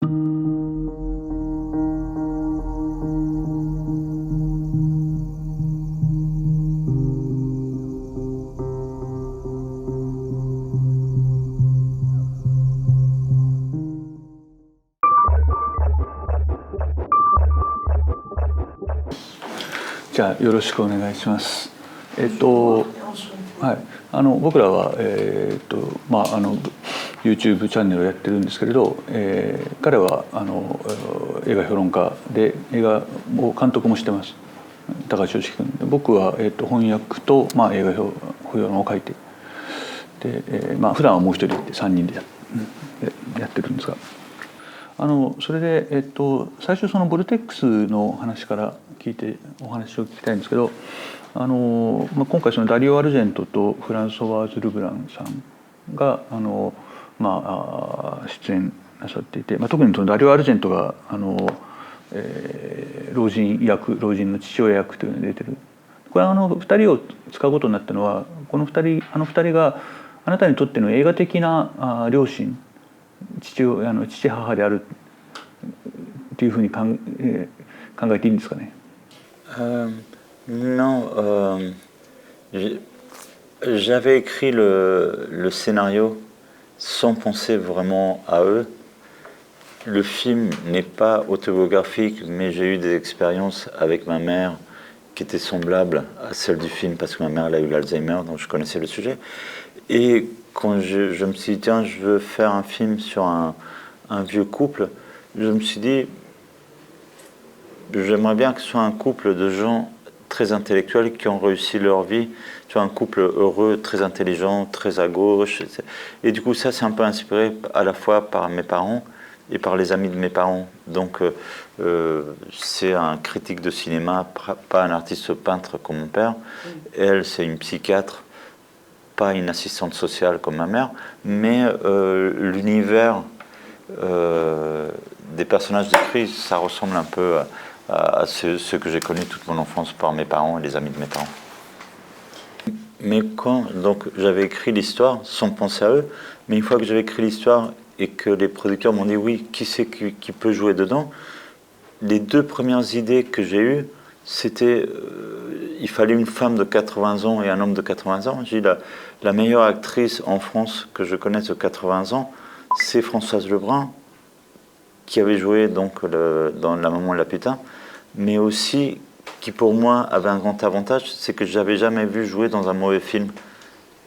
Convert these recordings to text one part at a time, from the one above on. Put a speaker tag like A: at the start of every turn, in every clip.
A: じゃあよろしくお願いします。はい、僕らは、YouTube チャンネルをやってるんですけれど、彼は映画評論家で映画を監督もしてます、高橋良樹君。僕は、翻訳と、映画評論を書いてで、普段はもう一人で3人でやってるんですが、それで、最初そのボルテックスの話から聞いてお話を聞きたいんですけど、今回そのダリオ・アルジェントとフランソワーズ・ルブランさんが出演なさっていて、特にそのダリオ・アルジェントが老人の父親役というのに出てる。これ2人を使うことになったのは、この2人があなたにとっての映画的な両親、父母であるっていうふうに考えていいんですかね。
B: Non, j'avais écrit le scénario sans penser vraiment à eux. Le film n'est pas autobiographique, mais j'ai eu des expériences avec ma mère qui étaient semblables à celles du film, parce que ma mère elle a eu l'Alzheimer, donc je connaissais le sujet. Et quand je me suis dit, tiens, je veux faire un film sur un vieux couple, je me suis dit, j'aimerais bien que ce soit un couple de gens très intellectuels qui ont réussi leur vie, tu vois, un couple heureux, très intelligent, très à gauche. Et du coup, ça, c'est un peu inspiré à la fois par mes parents et par les amis de mes parents. Donc, c'est un critique de cinéma, pas un artiste peintre comme mon père. Elle, c'est une psychiatre, pas une assistante sociale comme ma mère, mais l'univers des personnages décrits, ça ressemble un peu à ceux que j'ai connus toute mon enfance par mes parents et les amis de mes parents. Mais donc j'avais écrit l'histoire sans penser à eux, mais une fois que j'avais écrit l'histoire et que les producteurs m'ont dit oui, qui c'est qui peut jouer dedans, les deux premières idées que j'ai eues, c'était il fallait une femme de 80 ans et un homme de 80 ans. J'ai dit la meilleure actrice en France que je connaisse de 80 ans, c'est Françoise Lebrun, qui avait joué donc dans La Maman et la Putain, mais aussi qui pour moi avait un grand avantage, c'est que je n'avais jamais vu jouer dans un mauvais film.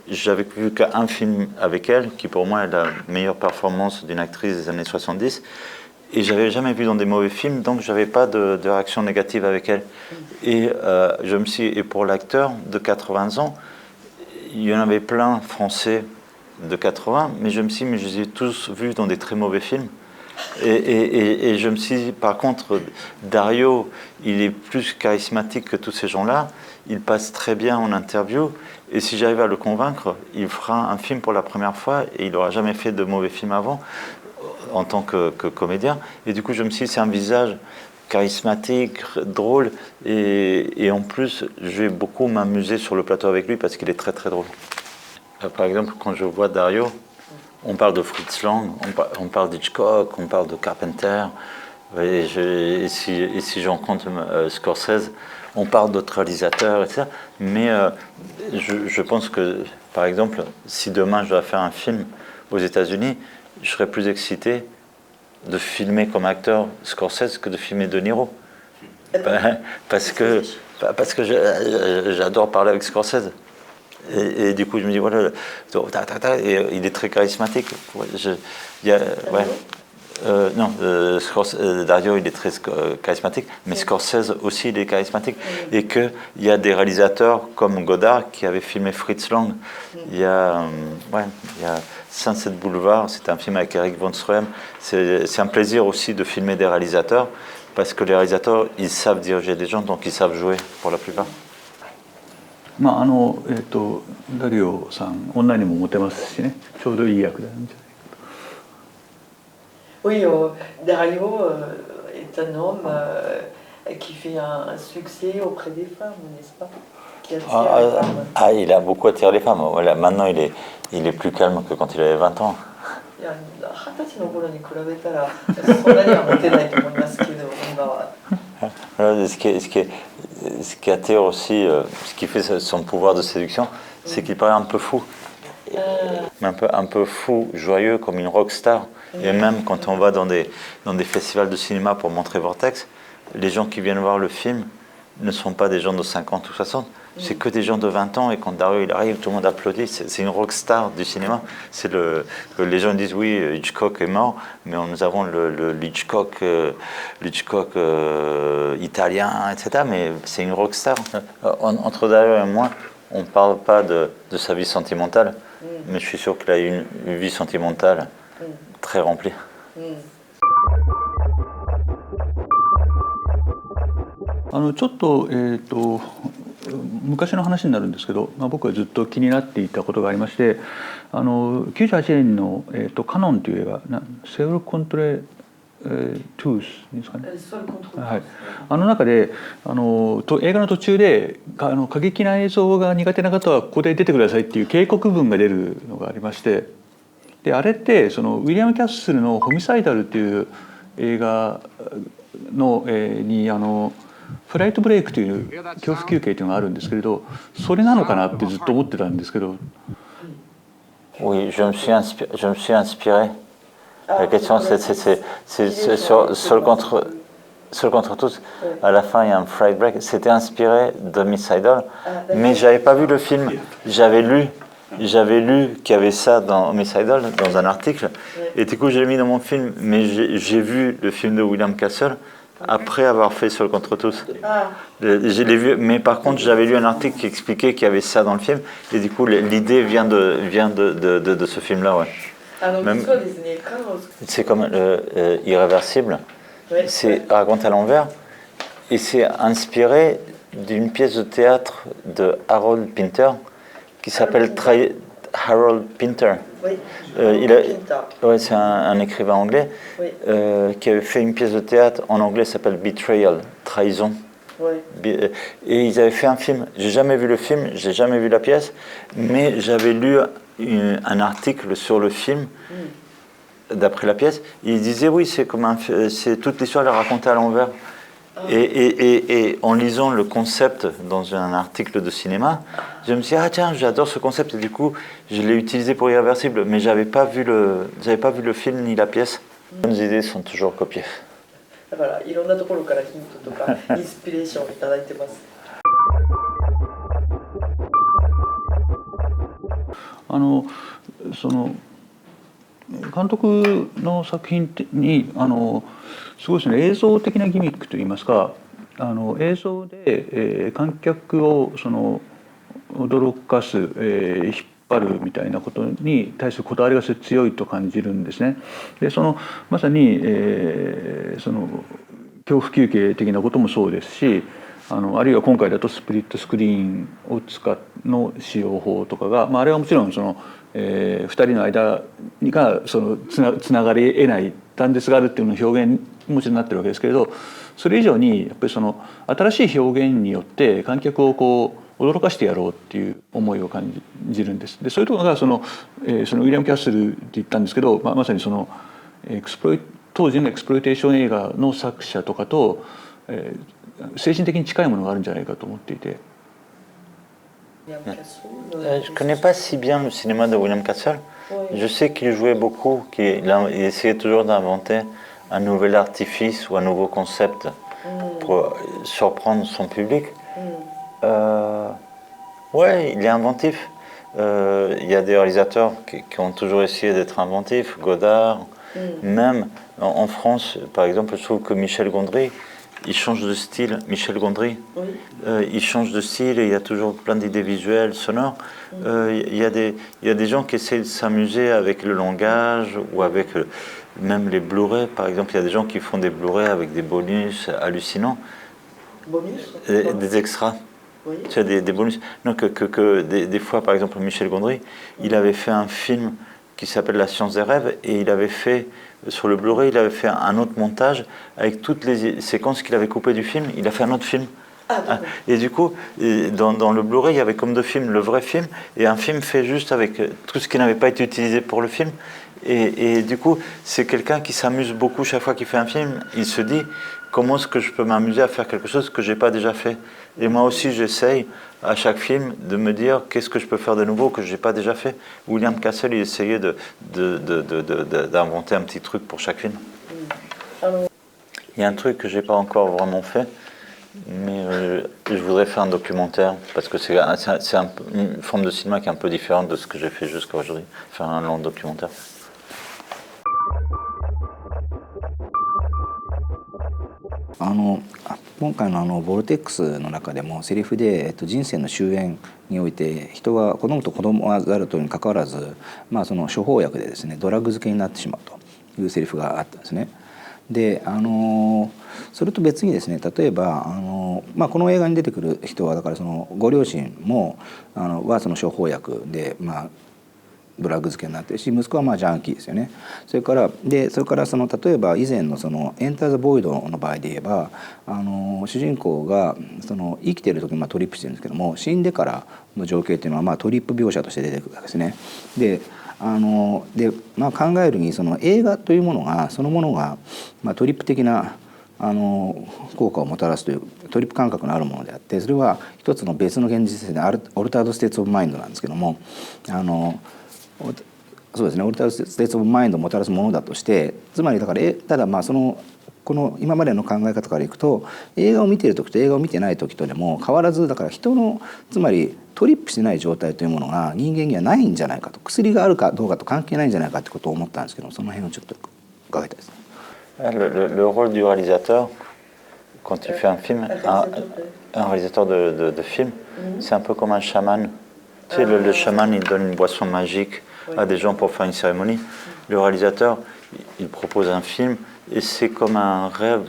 B: J'avais vu qu'un film avec elle, qui pour moi est la meilleure performance d'une actrice des années 70, et je n'avais jamais vu dans des mauvais films, donc je n'avais pas de réaction négative avec elle. Et et pour l'acteur de 80 ans, il y en avait plein français de 80, mais je me suis dit, mais je les ai tous vus dans des très mauvais films. Et je me suis dit, par contre, Dario, il est plus charismatique que tous ces gens-là, il passe très bien en interview, et si j'arrive à le convaincre, il fera un film pour la première fois, et il n'aura jamais fait de mauvais film avant, en tant que comédien. Et du coup, je me suis dit, c'est un visage charismatique, drôle, et en plus, je vais beaucoup m'amuser sur le plateau avec lui, parce qu'il est très très drôle. Par exemple, quand je vois Dario, on parle de Fritz Lang, on parle d'Hitchcock, on parle de Carpenter, et si je rencontre Scorsese, on parle d'autres réalisateurs, etc. Mais je pense que, par exemple, si demain je dois faire un film aux États-Unis, je serais plus excité de filmer comme acteur Scorsese que de filmer De Niro. Parce que j'adore parler avec Scorsese. Et du coup, je me dis, voilà, et il est très charismatique. Dario, il est très charismatique, mais Scorsese aussi, il est charismatique. Et qu'il y a des réalisateurs comme Godard qui avaient filmé Fritz Lang. Il y a Sunset Boulevard, c'est un film avec Eric von Stroheim. C'est un plaisir aussi de filmer des réalisateurs, parce que les réalisateurs, ils savent diriger des gens, donc ils savent jouer pour la plupart.
A: ダリオさん女にもモテますしね、ちょうどいい役だんじゃないかと。
C: Oui, Dario est un homme qui fait un succès auprès des femmes, n'est-ce pas? Qui attire les femmes.
B: Il a beaucoup attiré les femmes. Voilà, maintenant, il est plus calme que quand il avait 20 ans.
C: いや、20歳の頃に比べたらそんなにはモテないと思いますけど、今は。
B: Voilà, ce qui attire aussi, ce qui fait son pouvoir de séduction, c'est qu'il paraît un peu fou. Mais un peu fou, joyeux, comme une rock star. Et même quand on va dans des festivals de cinéma pour montrer Vortex, les gens qui viennent voir le film ne sont pas des gens de 50 ou 60, c'est que des gens de 20 ans, et quand Dario il arrive, tout le monde applaudit. C'est une rock star du cinéma. Les gens disent oui, Hitchcock est mort, mais nous avons le Hitchcock italien, etc. Mais c'est une rock star. Entre Dario et moi, on ne parle pas de sa vie sentimentale, mais je suis sûr qu'il a eu une vie sentimentale très remplie.
A: ちょっと、昔の話になるんですけど、僕はずっと気になっていたことがありまして、98年の、カノンという映画セウル・コントレ・トゥースですかね、はい、中で映画の途中で過激な映像が苦手な方はここで出てくださいっていう警告文が出るのがありまして、であれってウィリアム・キャッスルの「ホミサイダル」っていう映画の、にフライトブレイクという恐怖休憩というのがあるんですけれど、それなのかなってずっと思ってたんですけど。
B: Oui, je me suis inspiré. La question, c'est sur le contre tous. À la fin, il y a un flight break. C'était inspiré de Homicidal, mais j'avais pas vu le film. J'avais lu qu'il y avait ça dans Homicidal, dans un article, et du coup, je l'ai mis dans mon film. Mais j'ai vu le film de William Castle après avoir fait Seul contre tous. Je l'ai vu, mais par contre, j'avais lu un article qui expliquait qu'il y avait ça dans le film, et du coup, l'idée vient de ce film-là, ouais. C'est comme Irréversible, c'est raconte à l'envers, et c'est inspiré d'une pièce de théâtre de Harold Pinter qui s'appelle Harold Pinter.
C: Oui.
B: C'est un écrivain anglais qui avait fait une pièce de théâtre en anglais qui s'appelle Betrayal, Trahison.
C: Oui.
B: Et ils avaient fait un film. J'ai jamais vu le film, j'ai jamais vu la pièce, mais j'avais lu un article sur le film d'après la pièce. Il disait oui, c'est toute l'histoire est racontée à l'envers. Et en lisant le concept dans un article de cinéma, je me suis dit ah tiens, j'adore ce concept, et du coup je l'ai utilisé pour Irréversible, mais j'avais pas vu le film ni la pièce. Les bonnes idées sont toujours copiées.
C: だからいろんなところからヒントとかインスピレーションをいただいてます。
A: 監督の作品にすごいですね、映像的なギミックといいますか、映像で、観客を驚かす、引っ張るみたいなことに対するこだわりが強いと感じるんですね。でまさに、恐怖休憩的なこともそうですし、あるいは今回だとスプリットスクリーンをの使用法とかが、あれはもちろん2人の間がつながり得ない断絶があるっていうのの表現もちろんなってるわけですけれど、それ以上にやっぱり新しい表現によって観客を驚かしてやろうっていう思いを感じるんです。でそういうところがウィリアム・キャッスルって言ったんですけど、まさに当時のエクスプロイテーション映画の作者とかと、精神的に近いものがあるんじゃないかと思っていて。
B: Je ne connais pas si bien le cinéma de William Castle. Je sais qu'il jouait beaucoup, qu'il essayait toujours d'inventer un nouvel artifice ou un nouveau concept pour surprendre son public. Ouais, il est inventif. Il y a des réalisateurs qui ont toujours essayé d'être inventifs, Godard. Même en France, par exemple, je trouve que Michel Gondry, il change de style. Michel Gondry, il change de style et il y a toujours plein d'idées visuelles, sonores. Il y a des gens qui essayent de s'amuser avec le langage ou avec même les Blu-ray. Par exemple, il y a des gens qui font des Blu-ray avec des bonus hallucinants.
C: Bonus
B: des extras. Oui. Tu as des bonus. Non, des fois, par exemple, Michel Gondry, il avait fait un film qui s'appelle La science des rêves, et il avait fait, sur le Blu-ray, il avait fait un autre montage avec toutes les séquences qu'il avait coupées du film. Il a fait un autre film. Et du coup, dans le Blu-ray, il y avait comme deux films, le vrai film et un film fait juste avec tout ce qui n'avait pas été utilisé pour le film. Et du coup, c'est quelqu'un qui s'amuse beaucoup chaque fois qu'il fait un film. Il se dit, comment est-ce que je peux m'amuser à faire quelque chose que je n'ai pas déjà fait? Et moi aussi, j'essaye à chaque film de me dire, qu'est-ce que je peux faire de nouveau que je n'ai pas déjà fait? William Castle, il essayait d'inventer un petit truc pour chaque film. Il y a un truc que je n'ai pas encore vraiment fait, mais je voudrais faire un documentaire, parce que c'est une forme de cinéma qui est un peu différente de ce que j'ai fait jusqu'à aujourd'hui, faire un long documentaire.
D: 今回のボルテックスの中でもセリフで、人生の終焉において人は子供と子供があるとにかかわらず、その処方薬でですねドラッグ漬けになってしまうというセリフがあったんですね。でそれと別にですね、例えばこの映画に出てくる人はだからそのご両親もはその処方薬でドラッグ漬けになってるし、息子はジャンキーですよね。それからその例えば以前のそのエンター・ザ・ボイドの場合で言えば主人公がその生きてる時にトリップしてるんですけども、死んでからの情景っていうのはトリップ描写として出てくるわけですね。で考えるにその映画というものがそのものがトリップ的な効果をもたらすというトリップ感覚のあるものであって、それは一つの別の現実性でオルタード・ステーツ・オブ・マインドなんですけども、そうですね、オルタード・ステーツ・オブ・マインドをもたらすものだとして、つまりだからただこの今までの考え方からいくと、映画を見ている時と映画を見てない時とでも変わらず、だから人のつまりトリップしてない状態というものが人間にはないんじゃないかと、薬があるかどうかと関係ないんじゃないかってことを思ったんですけど、その辺をちょっと伺いたいです。
B: Le rôle du réalisateur, quand il fait un film, un réalisateur de film, c'est un peu comme un chaman. Tu sais, le chaman, il donne une boisson magique à des gens pour faire une cérémonie. Le réalisateur, il propose un film et c'est comme un rêve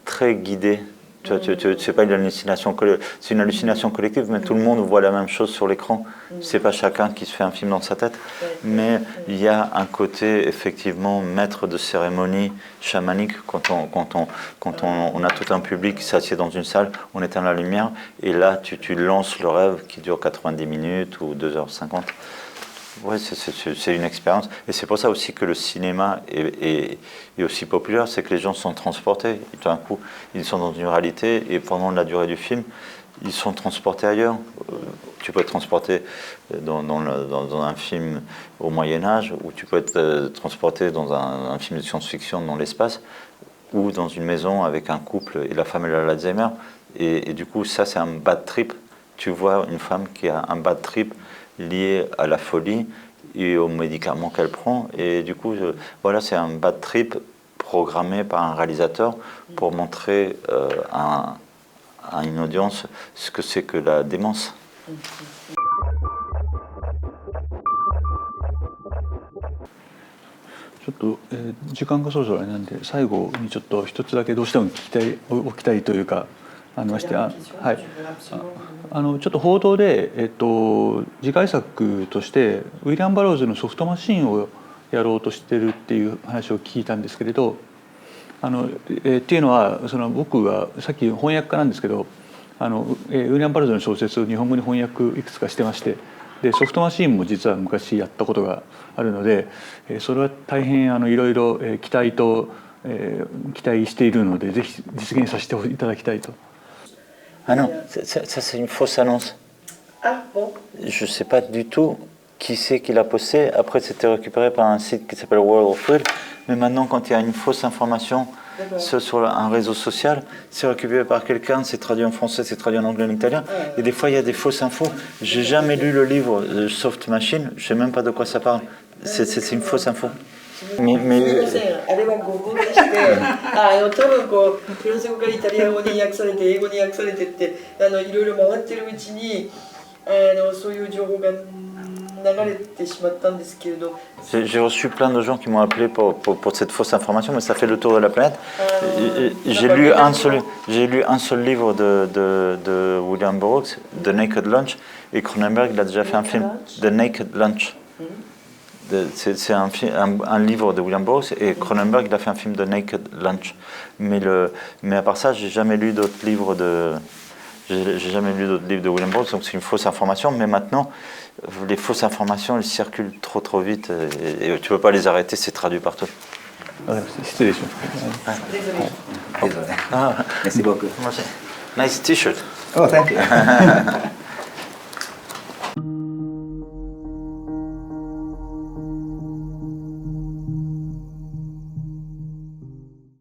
B: très guidé. C'est pas une hallucination, c'est une hallucination collective, mais tout le monde voit la même chose sur l'écran. C'est pas chacun qui se fait un film dans sa tête, mais il y a un côté effectivement maître de cérémonie chamanique quand on a tout un public qui s'assied dans une salle, on éteint la lumière et là tu lances le rêve qui dure 90 minutes ou 2h50. Oui, c'est une expérience. Et c'est pour ça aussi que le cinéma est aussi populaire, c'est que les gens sont transportés. Et tout d'un coup, ils sont dans une réalité et pendant la durée du film, ils sont transportés ailleurs. Tu peux être transporté dans un film au Moyen-Âge, ou tu peux être transporté dans un film de science-fiction dans l'espace, ou dans une maison avec un couple et la femme elle a l'Alzheimer. Et du coup, ça c'est un bad trip. Tu vois une femme qui a un bad trip lié à la folie et aux médicaments qu'elle prend. Et du coup, voilà, c'est un bad trip programmé par un réalisateur pour montrer à une audience ce que c'est que la démence.
A: ちょっと、時間がそろそろあれなんで、最後にちょっと一つだけどうしてもおきたいというかまして、はい、ちょっと報道で、次回作としてウィリアム・バローズのソフトマシーンをやろうとしてるっていう話を聞いたんですけれど、っていうのは僕がさっき翻訳家なんですけどウィリアム・バローズの小説を日本語に翻訳いくつかしてまして、でソフトマシーンも実は昔やったことがあるので、それは大変いろいろ期待しているので、ぜひ実現させていただきたいと。
B: Ah non, ça c'est une fausse annonce.
C: Ah bon?
B: Je sais pas du tout qui c'est qui l'a posté. Après c'était récupéré par un site qui s'appelle World of Thrill. Mais maintenant quand il y a une fausse information sur un réseau social, c'est récupéré par quelqu'un, c'est traduit en français, c'est traduit en anglais, en italien. Et des fois il y a des fausses infos. J'ai jamais lu le livre Soft Machine, je sais même pas de quoi ça parle. C'est une fausse info. Mais
C: あれは語語でして、多分フランス語からイタリア語に訳されて英語に訳されてっていろいろ回ってるうちにそういう情報が流れてしまったんですけれど。
B: J'ai reçu plein de gens qui m'ont appelé pour cette fausse information, mais ça fait le tour de la planète. J'ai lu un seul livre de William Burroughs, The Naked Lunch, et Cronenberg il a déjà fait un film, The Naked Lunch. C'est un livre de William Burroughs et Cronenberg il a fait un film de Naked Lunch. Mais à part ça, j'ai jamais lu d'autres livres J'ai jamais lu d'autres livres de William Burroughs, donc c'est une fausse information. Mais maintenant, les fausses informations, elles circulent trop vite et tu peux pas les arrêter, c'est traduit partout.
A: 失礼します。
D: Désolé. Merci beaucoup.
B: Nice T-shirt.
D: Oh, thank you.